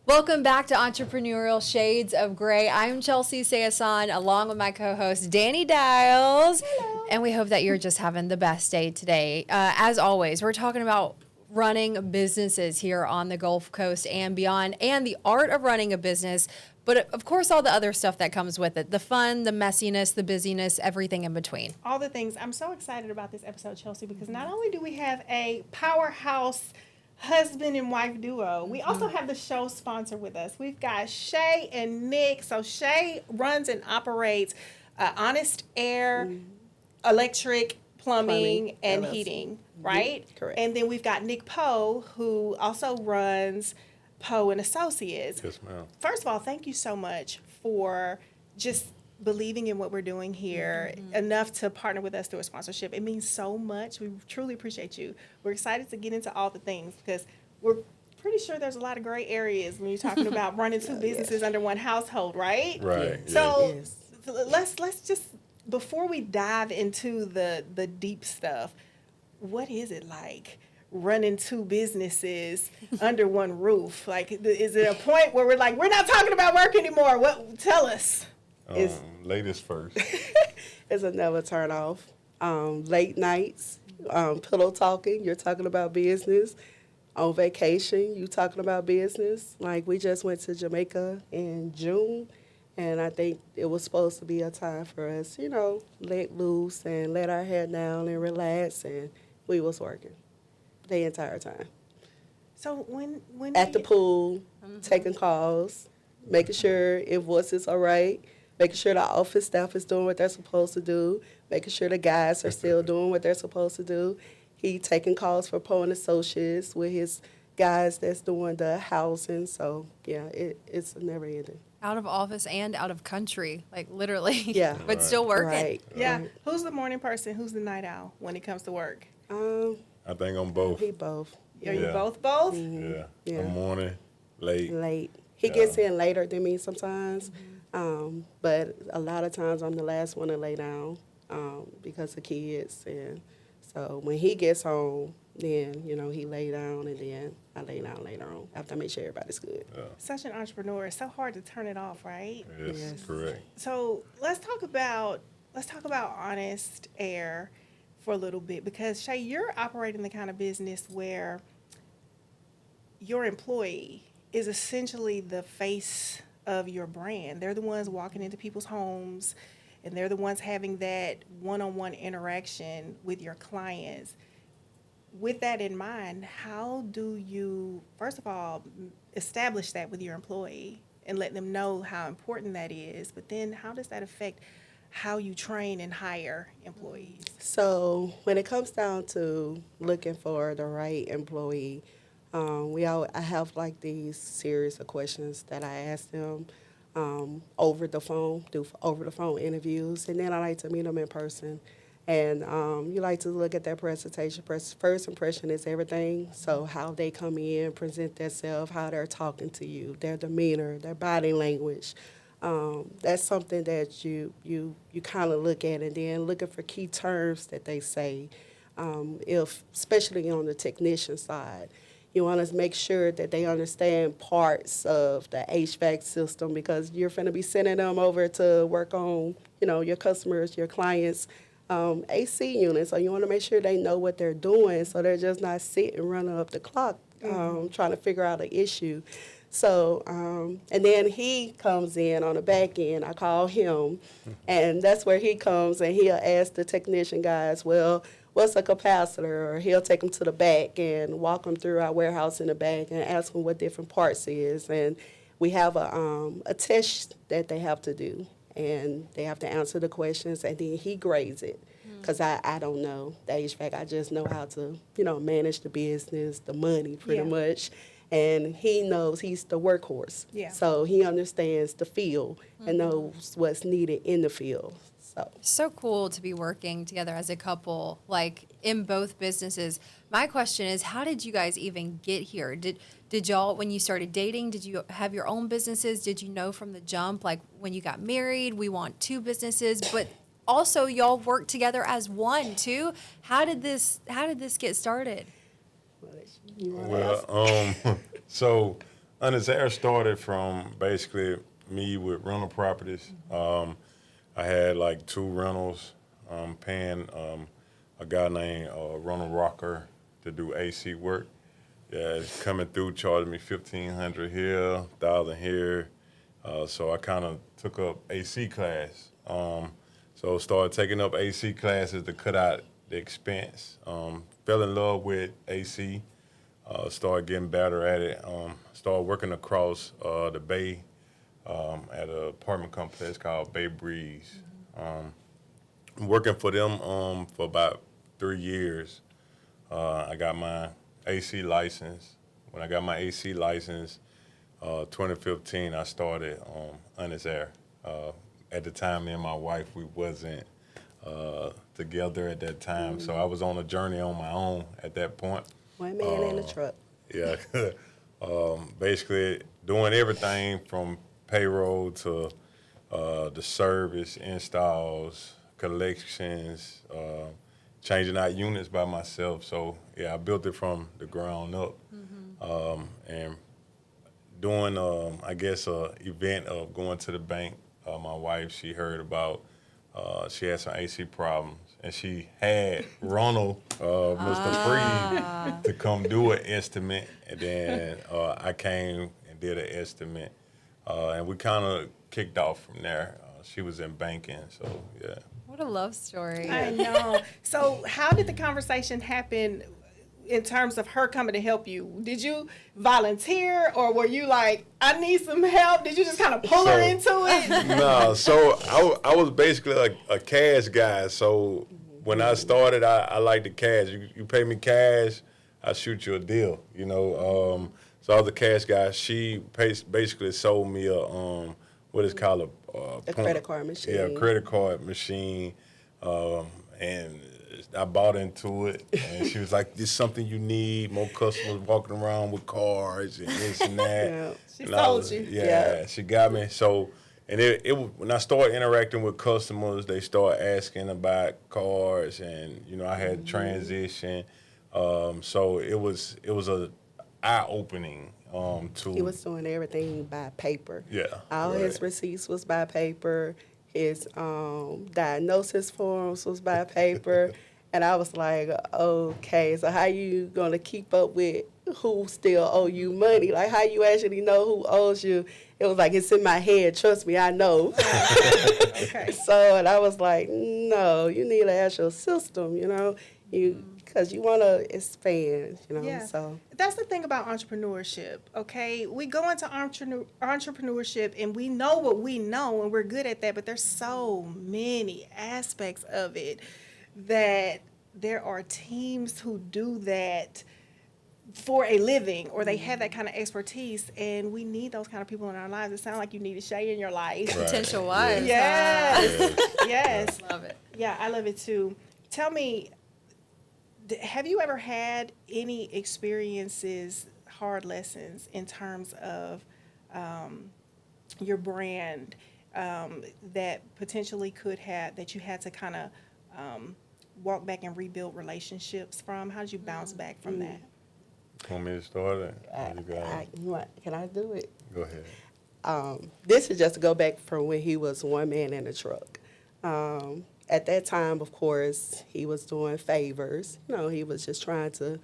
Welcome back to Entrepreneurial Shades of Gray. I'm Chelsey Sayasan, along with my co-host Dani Dials. Hello. And we hope that you're just having the best day today. As always, we're talking about running businesses here on the Gulf Coast and beyond, and the art of running a business, but of course all the other stuff that comes with it, the fun, the messiness, the busyness, everything in between. All the things. I'm so excited about this episode, Chelsey, because not only do we have a powerhouse husband and wife duo, we also have the show sponsor with us. We've got Shay and Nick. So Shay runs and operates Honest Air, Electric, Plumbing and LLC. Heating, right? Correct. And then we've got Nick Powe, who also runs Powe and Associates. Yes, ma'am. First of all, thank you so much for just believing in what we're doing here enough to partner with us through a sponsorship. It means so much. We truly appreciate you. We're excited to get into all the things because we're pretty sure there's a lot of gray areas when you're talking about running two businesses under one household, right? Right. Yes. So Yes. let's just, before we dive into the deep stuff, what is it like running two businesses under one roof? Like, is it a point where we're like, we're not talking about work anymore? What? Tell us. Ladies first. It's a never turn off. Late nights, pillow talking, you're talking about business. On vacation, you talking about business. Like, we just went to Jamaica in June, and I think it was supposed to be a time for us, let loose and let our head down and relax, and we was working the entire time. So when At the pool, taking calls, making sure invoices are right, making sure the office staff is doing what they're supposed to do, making sure the guys are still doing what they're supposed to do. He taking calls for Powe and Associates with his guys that's doing the housing. So, yeah, it's never ending. Out of office and out of country, like literally. Yeah. But still working. Right. yeah, Right. who's the morning person? Who's the night owl when it comes to work? I think I'm both. He both. Are you Yeah. both? Yeah. Yeah. I'm morning, late. Late. He gets in later than me sometimes, but a lot of times I'm the last one to lay down because of kids. And so when he gets home, then, he lay down, and then I lay down later on after I make sure everybody's good. Such an entrepreneur. It's so hard to turn it off, right? Yes, Yes. correct. So let's talk about Honest Air for a little bit, because Shay, you're operating the kind of business where your employee is essentially the face of your brand. They're the ones walking into people's homes, and they're the ones having that one-on-one interaction with your clients. With that in mind, how do you, first of all, establish that with your employee and let them know how important that is? But then how does that affect how you train and hire employees? So when it comes down to looking for the right employee, I have like these series of questions that I ask them over the phone, do over the phone interviews, and then I like to meet them in person. And you like to look at their presentation. First impression is everything. So how they come in, present themselves, how they're talking to you, their demeanor, their body language. That's something that you kind of look at, and then looking for key terms that they say, especially on the technician side. You want to make sure that they understand parts of the HVAC system, because you're going to be sending them over to work on, your customers, your clients' AC units. So you want to make sure they know what they're doing, so they're just not sitting running up the clock trying to figure out an issue. So, and then he comes in on the back end. I call him, and that's where he comes, and he'll ask the technician guys, well, what's a capacitor? Or he'll take them to the back and walk them through our warehouse in the back and ask them what different parts is. And we have a test that they have to do, and they have to answer the questions, and then he grades it. Because I don't know the HVAC. I just know how to, manage the business, the money pretty much. And he knows he's the workhorse. Yeah. So he understands the field and knows what's needed in the field. So cool to be working together as a couple, like in both businesses. My question is, how did you guys even get here? Did y'all, when you started dating, did you have your own businesses? Did you know from the jump, like when you got married, we want two businesses, but also y'all work together as one too? How did this get started? Well, so Honest Air started from basically me with rental properties. I had like 2 rentals, paying a guy named Ronald Rocker to do AC work. Yeah, coming through, charging me $1,500 here, $1,000 here. So I kind of took up AC class. So started taking up AC classes to cut out the expense. Fell in love with AC. Started getting better at it. Started working across the Bay at an apartment complex called Bay Breeze. Working for them for about 3 years. I got my AC license. When I got my AC license, 2015, I started Honest Air. At the time, me and my wife, we wasn't together at that time, so I was on a journey on my own at that point. One man in a truck. Yeah, basically doing everything from payroll to the service, installs, collections, changing out units by myself. So yeah, I built it from the ground up, and doing I guess a event of going to the bank. My wife, she heard about. She had some AC problems, and she had Ronald, Mr. Freed, to come do an estimate, and then I came and did an estimate, and we kind of kicked off from there. She was in banking, so yeah. What a love story. I know. So how did the conversation happen in terms of her coming to help you? Did you volunteer, or were you like, I need some help? Did you just kind of pull her into it? No, so I was basically like a cash guy. So when I started, I like the cash. You pay me cash, I shoot you a deal. You know, so I was a cash guy. She basically sold me a what is called A credit card machine. Yeah, a credit card machine, and I bought into it, and she was like, "This is something you need. More customers walking around with cards and this and that." Yeah. She And I sold was- you. Yeah, she got me. So, and it when I started interacting with customers, they started asking about cards, and you know, I had to transition. So it was a eye opening to. He was doing everything by paper. Yeah, All right. his receipts was by paper. His diagnosis forms was by paper. And I was like, okay, so how you going to keep up with who still owe you money? Like, how you actually know who owes you? It was like, it's in my head. Trust me, I know. Okay. So, and I was like, no, you need an actual system, you know, because you want to expand, you know. Yeah. So That's the thing about entrepreneurship, okay? We go into entrepreneurship and we know what we know and we're good at that, but there's so many aspects of it that there are teams who do that for a living, or they have that kind of expertise, and we need those kind of people in our lives. It sounds like you need a Shay in your life. Right. Potential wives. Yes. Yes. Love it. Yeah, I love it too. Tell me, have you ever had any experiences, hard lessons in terms of your brand that potentially that you had to kind of walk back and rebuild relationships from? How did you bounce back from that? Want me to start it? You got it. can I do it? Go ahead. This is just to go back from when he was one man in a truck. At that time, of course, he was doing favors. You know, he was just trying to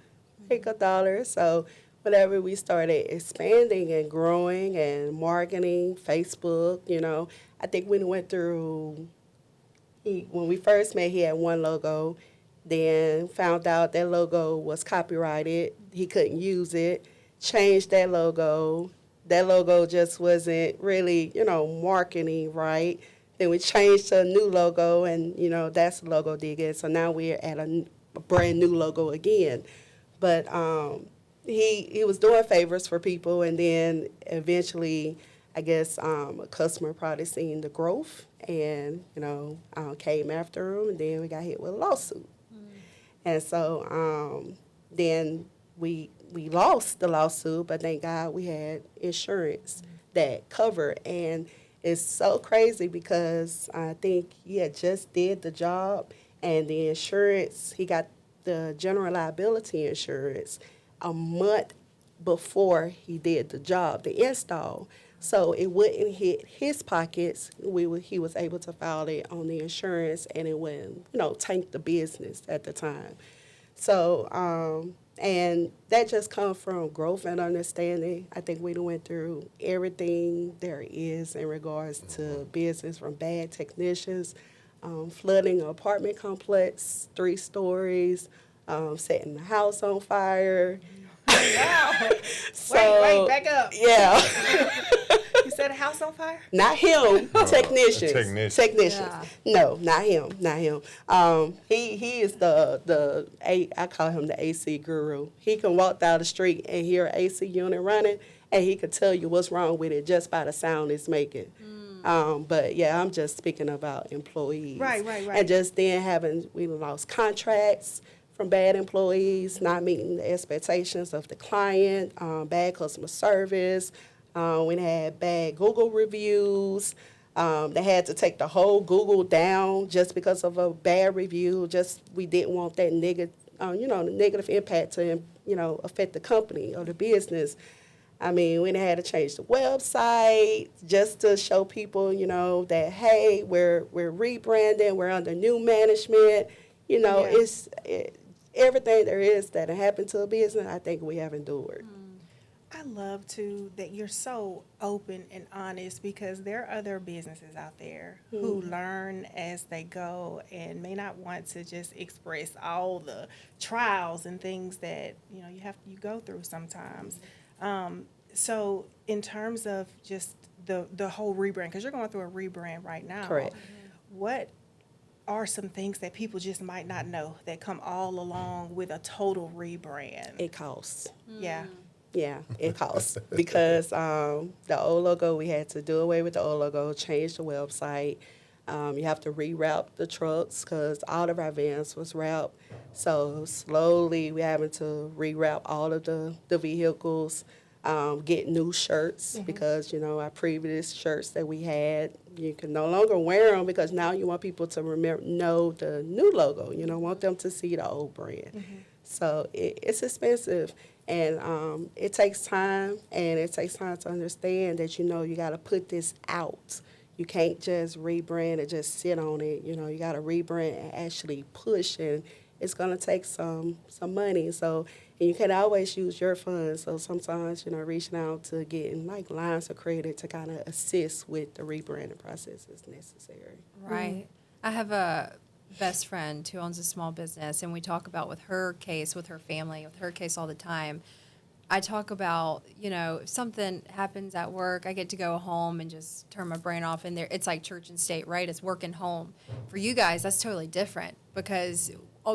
make $1. So whenever we started expanding and growing and marketing, Facebook, you know, I think when he went through, when we first met, he had one logo. Then found out that logo was copyrighted. He couldn't use it. Changed that logo. That logo just wasn't really, you know, marketing right. Then we changed to a new logo, and, you know, that's the logo did get. So now we're at a brand new logo again. But he was doing favors for people, and then eventually, I guess, a customer probably seen the growth and, you know, came after him, and then we got hit with a lawsuit. And so then we lost the lawsuit, but thank God we had insurance that covered. And it's so crazy because I think he had just did the job, and the insurance, he got the general liability insurance a month before he did the job, the install. So it wouldn't hit his pockets. He was able to file it on the insurance, and it wouldn't, tank the business at the time. So, and that just comes from growth and understanding. I think we done went through everything there is in regards to business, from bad technicians, flooding an apartment complex, 3 stories, setting the house on fire. Wow. So, wait, back up. Yeah. You set a house on fire? Not him, technicians. Technicians. Yeah. No, not him. He is I call him the AC guru. He can walk down the street and hear an AC unit running, and he could tell you what's wrong with it just by the sound it's making. But yeah, I'm just speaking about employees. Right. And just then we lost contracts from bad employees, not meeting the expectations of the client, bad customer service. We had bad Google reviews. They had to take the whole Google down just because of a bad review. We didn't want that negative, the negative impact to, affect the company or the business. I mean, we had to change the website just to show people, that, hey, we're rebranding, we're under new management. It's everything there is that happened to a business, I think we have endured. I love, too, that you're so open and honest, because there are other businesses out there who learn as they go and may not want to just express all the trials and things that, you go through sometimes. So in terms of just the whole rebrand, because you're going through a rebrand right now. Correct. What are some things that people just might not know that come all along with a total rebrand? It costs. Yeah. Yeah, it costs because the old logo, we had to do away with the old logo, change the website. You have to reroute the trucks because all of our vans was routed. So slowly we're having to reroute all of the vehicles, get new shirts because, our previous shirts that we had, you can no longer wear them because now you want people to know the new logo. You don't want them to see the old brand. So it's expensive. And it takes time, and it takes time to understand that, you got to put this out. You can't just rebrand and just sit on it. You got to rebrand and actually push, and it's going to take some money. So, and you can always use your funds. So sometimes, reaching out to getting like lines of credit to kind of assist with the rebranding process is necessary. Right. I have a best friend who owns a small business, and we talk about with her case, with her family, with her case all the time. I talk about, if something happens at work, I get to go home and just turn my brain off, and it's like church and state, right? It's work and home. For you guys, that's totally different because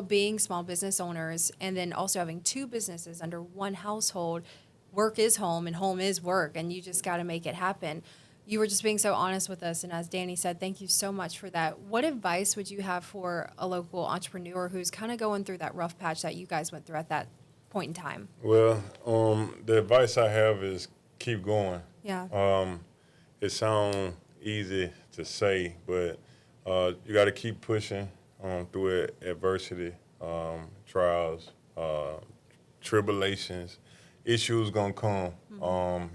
being small business owners and then also having 2 businesses under one household, work is home and home is work, and you just got to make it happen. You were just being so honest with us, and as Dani said, thank you so much for that. What advice would you have for a local entrepreneur who's kind of going through that rough patch that you guys went through at that point in time? Well, the advice I have is keep going. Yeah. It sounds easy to say, but you got to keep pushing through adversity, trials, tribulations. Issues gonna come.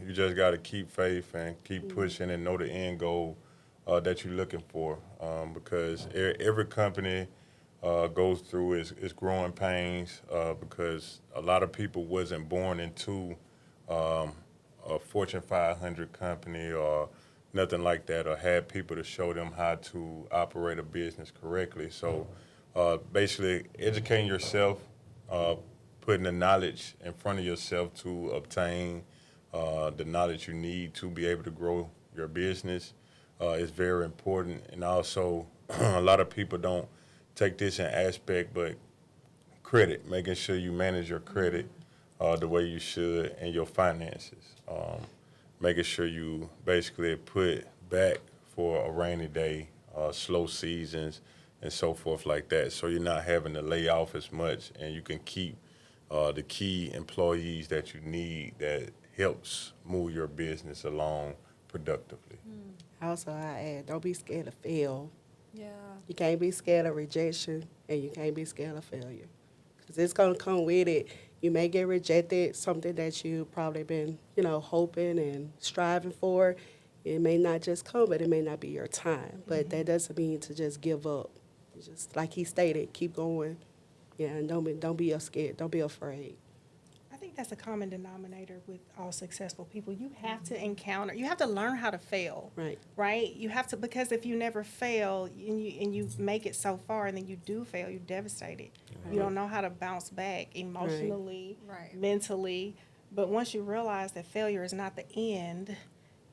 You just got to keep faith and keep pushing and know the end goal that you're looking for, because every company goes through its growing pains because a lot of people wasn't born into a Fortune 500 company or nothing like that, or had people to show them how to operate a business correctly. So basically educating yourself, putting the knowledge in front of yourself to obtain the knowledge you need to be able to grow your business is very important. And also, a lot of people don't take this in aspect, but credit, making sure you manage your credit the way you should, and your finances. Making sure you basically put back for a rainy day, slow seasons, and so forth like that. So you're not having to lay off as much, and you can keep the key employees that you need that helps move your business along productively. Also, I add, don't be scared to fail. Yeah. You can't be scared of rejection, and you can't be scared of failure. Because it's going to come with it. You may get rejected, something that you probably been, hoping and striving for. It may not just come, but it may not be your time. But that doesn't mean to just give up. Just like he stated, keep going. Yeah, and don't be scared. Don't be afraid. I think that's a common denominator with all successful people. You have to you have to learn how to fail. Right. Right? You have to, because if you never fail and you make it so far and then you do fail, you're devastated. Right. You don't know how to bounce back emotionally, Right. mentally. But once you realize that failure is not the end,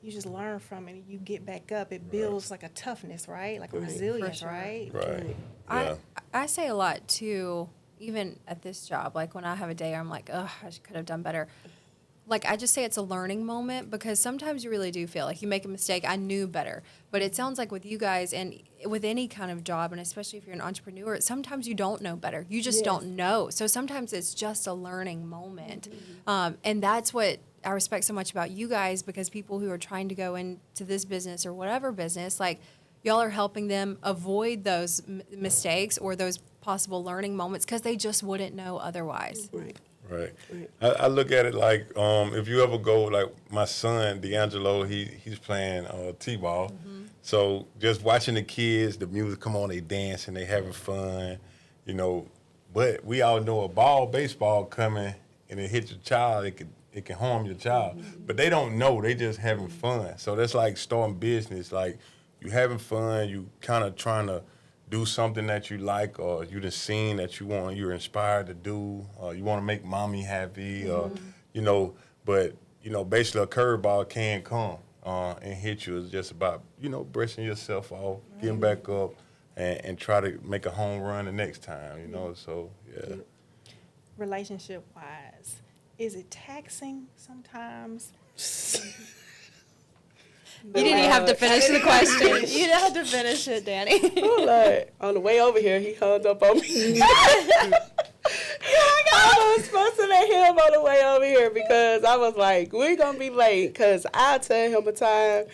you just learn from it and you get back up. It builds like a toughness, right? Like a Right. resilience, For sure. right? Right. Yeah. I say a lot too, even at this job. Like when I have a day, I'm like, oh, I could have done better. Like I just say it's a learning moment because sometimes you really do feel like you make a mistake. I knew better, but it sounds like with you guys and with any kind of job, and especially if you're an entrepreneur, sometimes you don't know better. You just don't know. So sometimes it's just a learning moment, and that's what I respect so much about you guys, because people who are trying to go into this business or whatever business, like y'all are helping them avoid those mistakes or those possible learning moments because they just wouldn't know otherwise. Right. Right. Right. I look at it like if you ever go, like my son D'Angelo, he's playing t-ball. So just watching the kids, the music come on, they dance and they having fun, But we all know baseball coming and it hits your child, it can harm your child. But they don't know, they just having fun. So that's like starting business. Like you having fun, you kind of trying to do something that you like, or you just seen that you're inspired to do, or you want to make mommy happy, or but basically a curveball can come and hit you. It's just about brushing yourself off, getting back up, and try to make a home run the next time. So yeah. Relationship wise, is it taxing sometimes? You didn't even have to finish the question. You didn't have to finish it, Dani. Like, on the way over here, he hung up on me. I was supposed to let him on the way over here because I was like, we're going to be late, because I tell him a time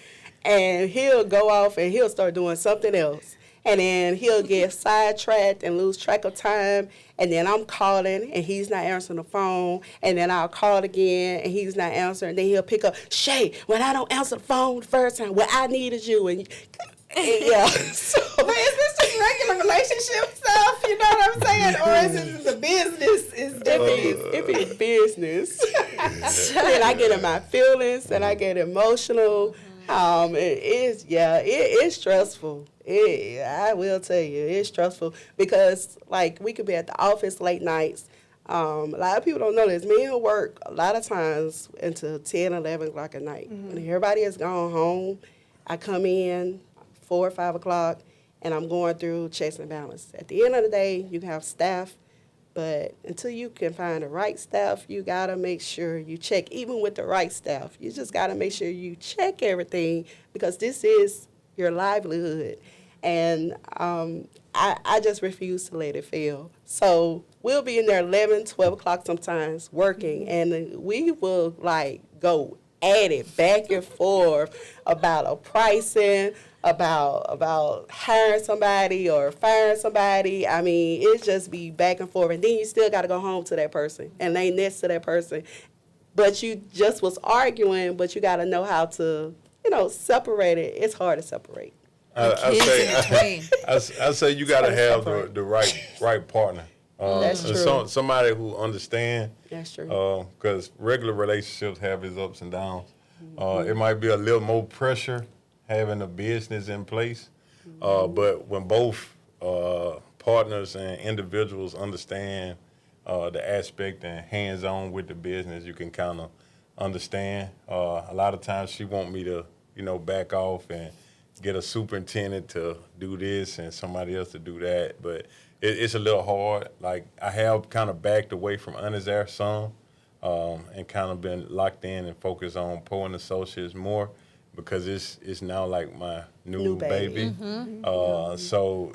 and he'll go off and he'll start doing something else. And then he'll get sidetracked and lose track of time. And then I'm calling and he's not answering the phone. And then I'll call again and he's not answering. Then he'll pick up, Shay, when I don't answer the phone the first time, well, I needed you. And yeah. So, But is this just regular relationship stuff? You know what I'm saying? Or is it the business is different? it be business. Then I get in my feelings and I get emotional. It's stressful. I will tell you, it's stressful because, like, we could be at the office late nights. A lot of people don't know this. Me and work a lot of times until 10, 11 o'clock at night. When everybody has gone home, I come in 4 or 5 o'clock, and I'm going through checks and balance. At the end of the day, you can have staff, but until you can find the right staff, you got to make sure you check. Even with the right staff, you just got to make sure you check everything, because this is your livelihood. And I just refuse to let it fail. So we'll be in there 11, 12 o'clock sometimes working, and we will, like, go at it back and forth about a pricing, about hiring somebody or firing somebody. I mean, it just be back and forth. And then you still got to go home to that person and lay next to that person. But you just was arguing, but you got to know how to, separate it. It's hard to separate. I say you got to have the right partner. That's true. Somebody who understands. That's true. Because regular relationships have its ups and downs. It might be a little more pressure having a business in place, but when both partners and individuals understand the aspect and hands-on with the business, you can kind of understand. A lot of times she want me to, back off and get a superintendent to do this and somebody else to do that, but it's a little hard. Like, I have kind of backed away from Honest Air some, and kind of been locked in and focused on Powe and Associates more, because it's now like my new baby. So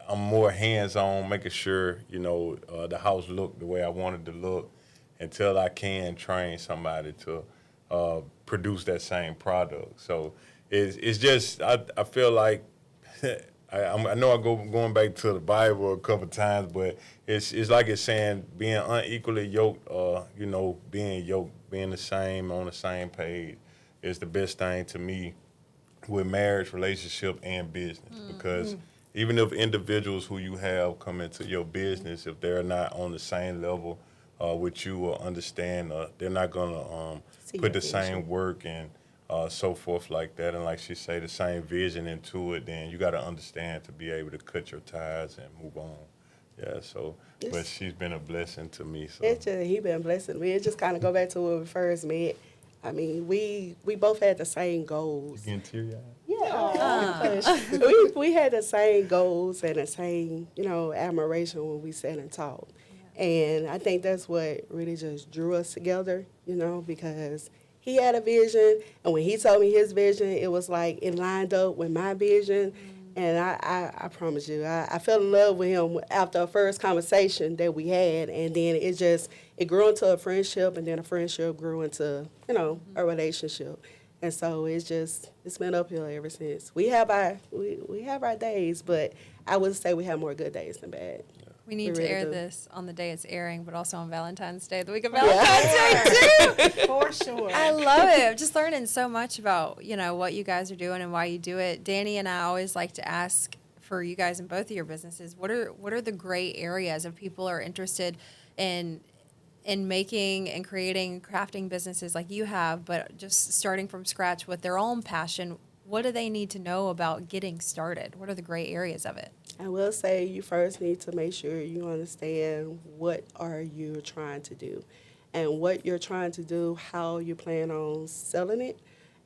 I'm more hands-on, making sure, the house look the way I want it to look, until I can train somebody to produce that same product. So it's just, I feel like I know I going back to the Bible a couple times, but it's like it's saying being unequally yoked, being yoked, being the same on the same page is the best thing to me with marriage, relationship, and business. Because even if individuals who you have come into your business, if they're not on the same level with you or understand, they're not gonna put the same work and so forth like that, and like she say, the same vision into it, then you got to understand to be able to cut your ties and move on. Yeah, so, but she's been a blessing to me. So He been blessing me. It just kind of go back to when we first met. I mean, we both had the same goals. getting teary-eyed. Yeah, we had the same goals and the same, admiration when we sat and talked. And I think that's what really just drew us together, because he had a vision, and when he told me his vision, it was like it lined up with my vision. And I promise you, I fell in love with him after a first conversation that we had, and then it grew into a friendship, and then a friendship grew into, a relationship. And so it's been uphill ever since. We have our days, but I would say we have more good days than bad. We need to really air do. this on the day it's airing, but also on Valentine's Day, the week of Valentine's Day too. For sure. I love it. I'm just learning so much about, what you guys are doing and why you do it. Dani and I always like to ask for you guys in both of your businesses, what are the gray areas if people are interested in making and creating crafting businesses like you have, but just starting from scratch with their own passion? What do they need to know about getting started? What are the gray areas of it? I will say you first need to make sure you understand what are you trying to do and what you're trying to do, how you plan on selling it,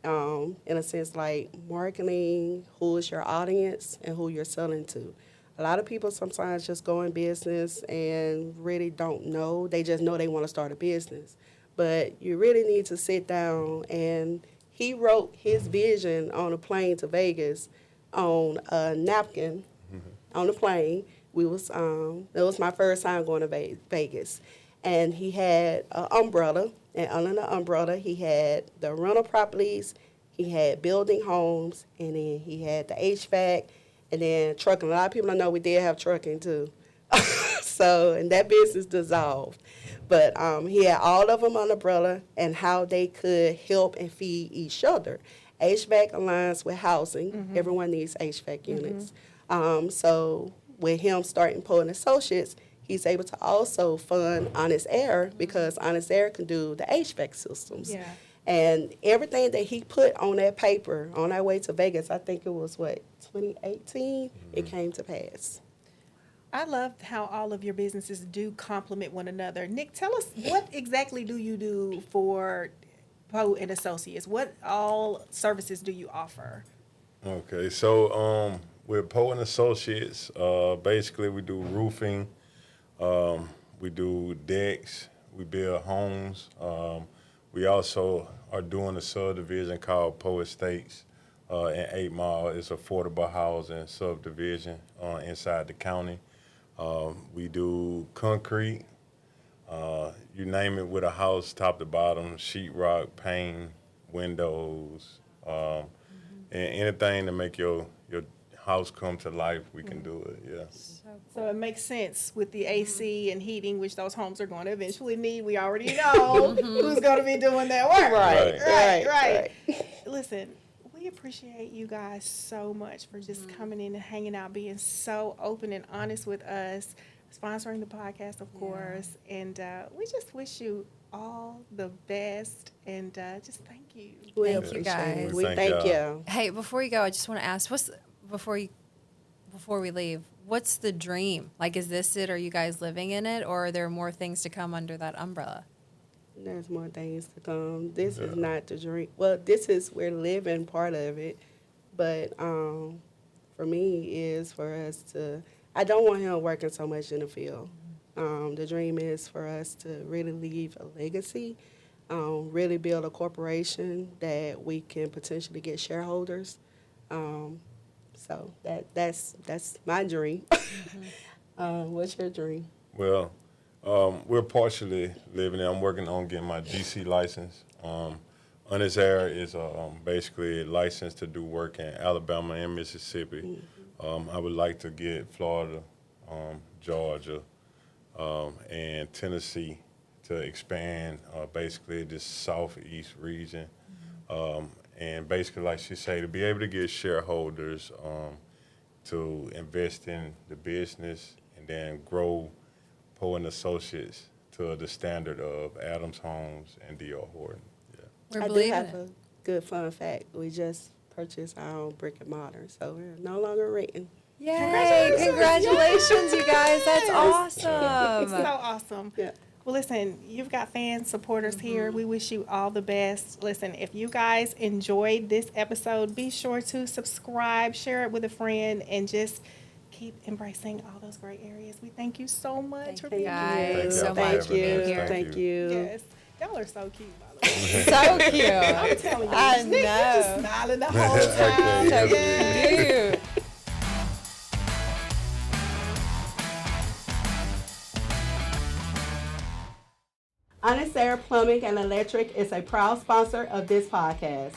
in a sense like marketing, who is your audience, and who you're selling to. A lot of people sometimes just go in business and really don't know. They just know they want to start a business. But you really need to sit down, and he wrote his vision on a plane to Vegas on a napkin on the plane. It was my first time going to Vegas. And he had an umbrella, and under the umbrella, he had the rental properties, he had building homes, and then he had the HVAC, and then trucking. A lot of people don't know we did have trucking too. And that business dissolved. But he had all of them on the umbrella and how they could help and feed each other. HVAC aligns with housing. Everyone needs HVAC units. So with him starting Powe and Associates, he's able to also fund Honest Air because Honest Air can do the HVAC systems. Yeah. And everything that he put on that paper on our way to Vegas, I think it was, 2018, it came to pass. I love how all of your businesses do complement one another. Nick, tell us, what exactly do you do for Powe and Associates? What all services do you offer? Okay, so with Powe and Associates, basically we do roofing, we do decks, we build homes. We also are doing a subdivision called Powe Estates in 8 Mile. It's affordable housing subdivision inside the county. We do concrete, you name it, with a house, top to bottom, sheetrock, paint, windows, and anything to make your house come to life, we can do it, yeah. So it makes sense with the AC and heating, which those homes are going to eventually need. We already know who's going to be doing that work. Right. Listen, we appreciate you guys so much for just coming in and hanging out, being so open and honest with us, sponsoring the podcast, of course. And we just wish you all the best, and just thank you. We Thank you, appreciate guys. it. We Thank thank y'all. you. Hey, before you go, I just want to ask, before we leave, what's the dream? Like, is this it? Are you guys living in it, or are there more things to come under that umbrella? There's more things to come. This is not the dream. Well, we're living part of it. But for me is for us to, I don't want him working so much in the field. The dream is for us to really leave a legacy, really build a corporation that we can potentially get shareholders. So that's my dream. What's your dream? Well, we're partially living it. I'm working on getting my GC license. Honest Air is basically a license to do work in Alabama and Mississippi. I would like to get Florida, Georgia, and Tennessee to expand basically this southeast region. And basically, like she said, to be able to get shareholders to invest in the business and then grow Powe and Associates to the standard of Adams Homes and D.R. Horton. Yeah. We're I do believing have it. a good fun fact. We just purchased our own brick and mortar, so we're no longer renting. Yay! Congratulations, you guys. That's It's awesome. so awesome. Yeah. Well, listen, you've got fans, supporters here. We wish you all the best. Listen, if you guys enjoyed this episode, be sure to subscribe, share it with a friend, and just keep embracing all those great areas. We thank you so much for Thank you being guys here. Thank so y'all for much Thank for being you. here. Thank you. Yes. Y'all are so cute, by the way. So cute. I'm telling you. I Nick, you just know. smiling the whole time. So Yes. cute. Honest Air Plumbing and Electric is a proud sponsor of this podcast.